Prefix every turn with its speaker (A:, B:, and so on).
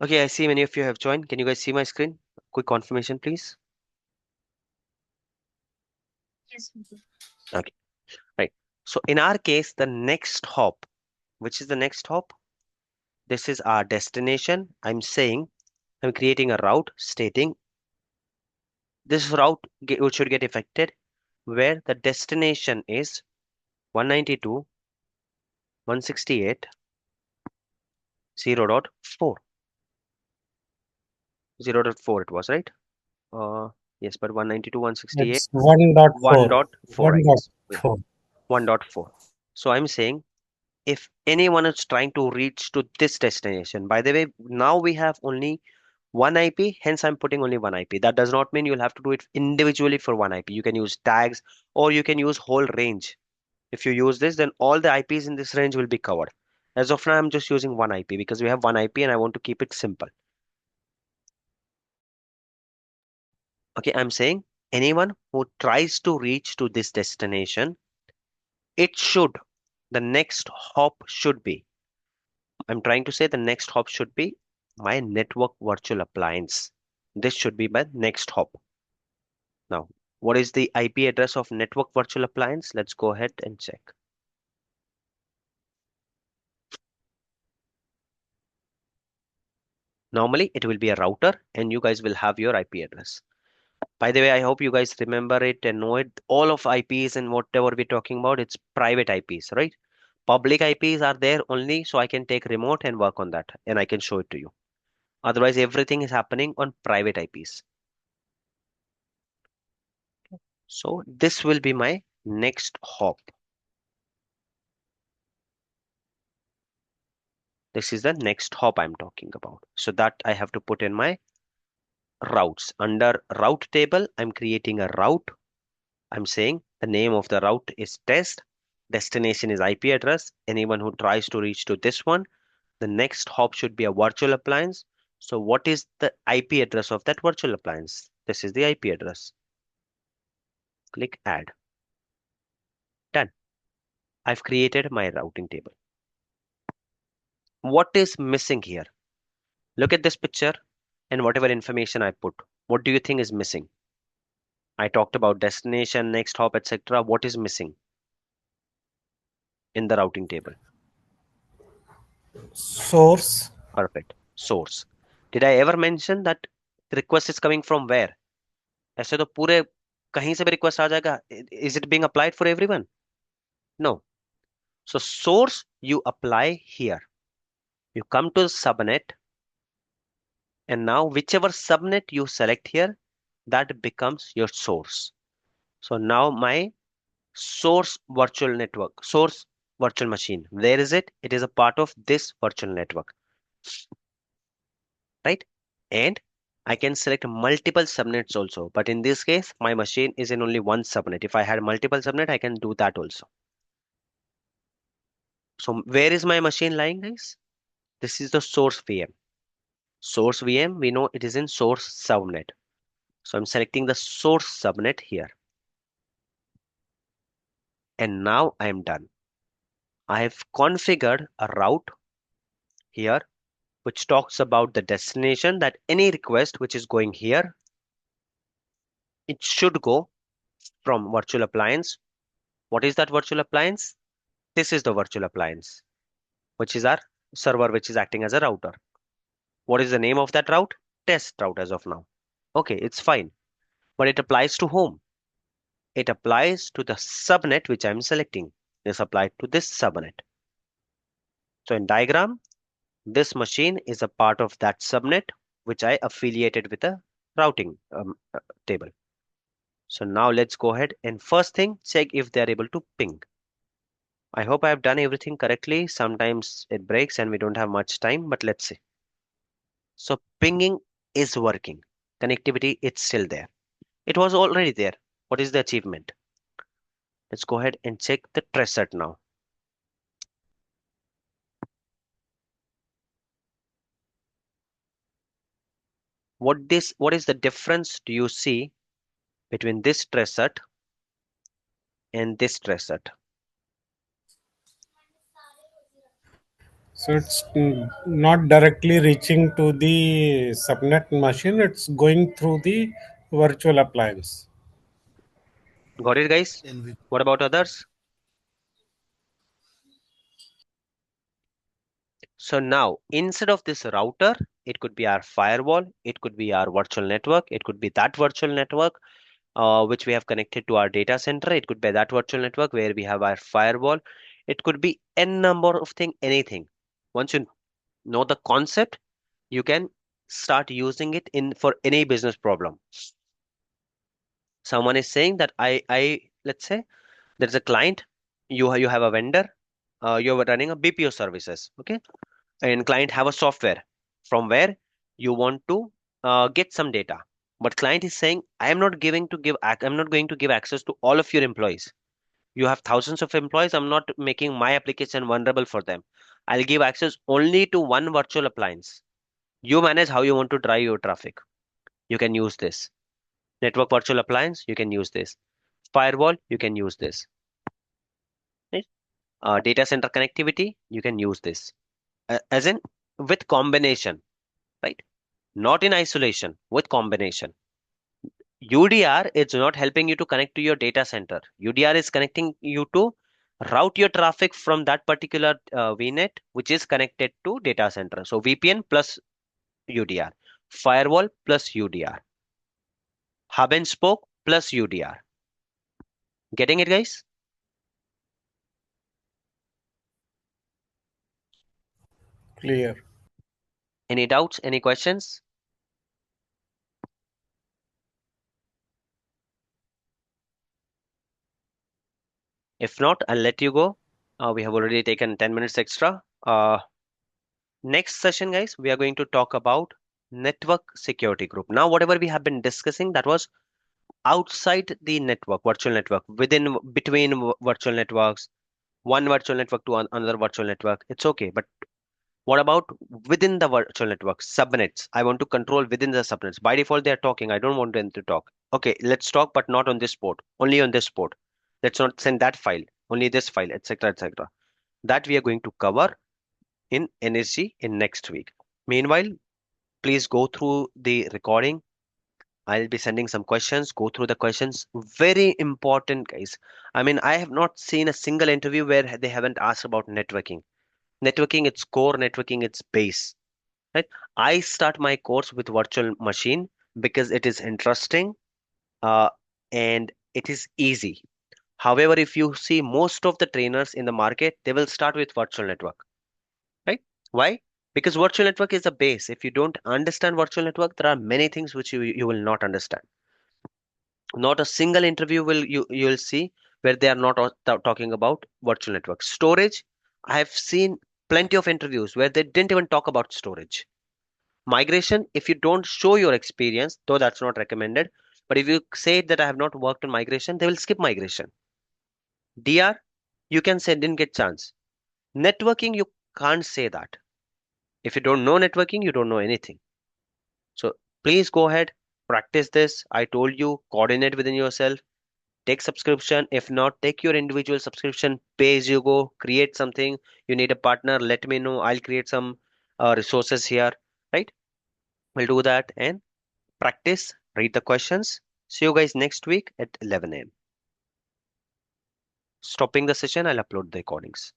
A: Okay, I see many of you have joined. Can you guys see my screen? Quick confirmation, please.
B: Yes, we do.
A: Okay, right. So in our case, the next hop, which is the next hop? This is our destination. I'm creating a route stating this route which should get affected where the destination is 192.168.0.4. 0.4 it was, right? Uh, yes, but 192.168
B: It's 1.4.
A: 1.4, I guess. Yeah,
B: 1.4.
A: 1.4. So I'm saying if anyone is trying to reach to this destination, by the way, now we have only one IP, hence I'm putting only one IP. That does not mean you'll have to do it individually for one IP. You can use tags or you can use whole range. If you use this, then all the IPs in this range will be covered. As of now, I'm just using one IP because we have one IP and I want to keep it simple. Okay, I'm saying anyone who tries to reach to this destination, it should, the next hop should be, I'm trying to say the next hop should be my network virtual appliance. This should be my next hop. Now, what is the IP address of network virtual appliance? Let's go ahead and check. Normally, it will be a router and you guys will have your IP address. By the way, I hope you guys remember it and know it. All of IPs and whatever we're talking about, it's private IPs, right? Public IPs are there only so I can take remote and work on that and I can show it to you. Otherwise, everything is happening on private IPs. So this will be my next hop. This is the next hop I'm talking about. So that I have to put in my routes. Under route table, I'm creating a route. I'm saying the name of the route is test. Destination is IP address. Anyone who tries to reach to this one, the next hop should be a virtual appliance. So what is the IP address of that virtual appliance? This is the IP address. Click add. Done. I've created my routing table. What is missing here? Look at this picture and whatever information I put. What do you think is missing? I talked about destination, next hop, etc. What is missing in the routing table?
B: Source.
A: Perfect. Source. Did I ever mention that the request is coming from where? ऐसे तो पूरे कहीं से भी request आ जाएगा. Is it being applied for everyone? No. So source you apply here. You come to subnet and now whichever subnet you select here, that becomes your source. So now my source virtual network, source virtual machine. Where is it? It is a part of this virtual network, right? And I can select multiple subnets also. But in this case, my machine is in only one subnet. If I had multiple subnet, I can do that also. So where is my machine lying, guys? This is the source VM. Source VM, we know it is in source subnet. So I'm selecting the source subnet here. And now I'm done. I have configured a route here which talks about the destination that any request which is going here, it should go from virtual appliance. What is that virtual appliance? This is the virtual appliance, which is our server, which is acting as a router. What is the name of that route? Test route as of now. Okay, it's fine, but it applies to whom? It applies to the subnet which I'm selecting. This applied to this subnet. So in diagram, this machine is a part of that subnet which I affiliated with a routing table. So now let's go ahead and first thing check if they are able to ping. I hope I have done everything correctly. Sometimes it breaks and we don't have much time, but let's see. So pinging is working. Connectivity, it's still there. It was already there. What is the achievement? Let's go ahead and check the trace set now. What is the difference do you see between this trace set and this trace set?
B: So it's not directly reaching to the subnet machine, it's going through the virtual appliance.
A: Got it, guys? What about others? So now, instead of this router, it could be our firewall, it could be our virtual network, it could be that virtual network which we have connected to our data center. It could be that virtual network where we have our firewall. It could be n number of thing, anything. Once you know the concept, you can start using it in for any business problem. Someone is saying that let's say there's a client, you have a vendor, you're running a BPO services, okay, and client have a software from where you want to get some data, but client is saying I'm not going to give access to all of your employees. You have thousands of employees. I'm not making my application vulnerable for them. I'll give access only to one virtual appliance. You manage how you want to drive your traffic. You can use this network virtual appliance. You can use this firewall. You can use this, right? Data center connectivity. You can use this. As in with combination, right? Not in isolation, with combination. UDR is not helping you to connect to your data center. UDR is connecting you to route your traffic from that particular VNet, which is connected to data center. So VPN plus UDR, firewall plus UDR, hub and spoke plus UDR. Getting it, guys?
B: Clear.
A: Any doubts? Any questions? If not, I'll let you go. We have already taken 10 minutes extra. Next session, guys, we are going to talk about network security group. Now, whatever we have been discussing, that was outside the network, virtual network, within between virtual networks, one virtual network to another virtual network. It's okay, but what about within the virtual network, subnets? I want to control within the subnets. By default, they are talking. I don't want them to talk. Okay, let's talk, but not on this port. Only on this port. Let's not send that file. Only this file, etc., etc. That we are going to cover in NSG in next week. Meanwhile, please go through the recording. I'll be sending some questions. Go through the questions. Very important, guys. I mean, I have not seen a single interview where they haven't asked about networking. Networking, it's core. Networking, it's base. Right? I start my course with virtual machine because it is interesting uh, and it is easy. However, if you see most of the trainers in the market, they will start with virtual network. Right? Why? Because virtual network is a base. If you don't understand virtual network, there are many things which you will not understand. Not a single interview will you'll see where they are not talking about virtual network. Storage, I have seen plenty of interviews where they didn't even talk about storage. Migration, if you don't show your experience, though that's not recommended, but if you say that I have not worked on migration, they will skip migration. DR, you can say didn't get chance. Networking, you can't say that. If you don't know networking, you don't know anything. So please go ahead, practice this. I told you, coordinate within yourself, take subscription. If not, take your individual subscription, pay as you go, create something. You need a partner, let me know. I'll create some resources here, right? We'll do that and practice, read the questions. See you guys next week at 11 a.m. Stopping the session, I'll upload the recordings.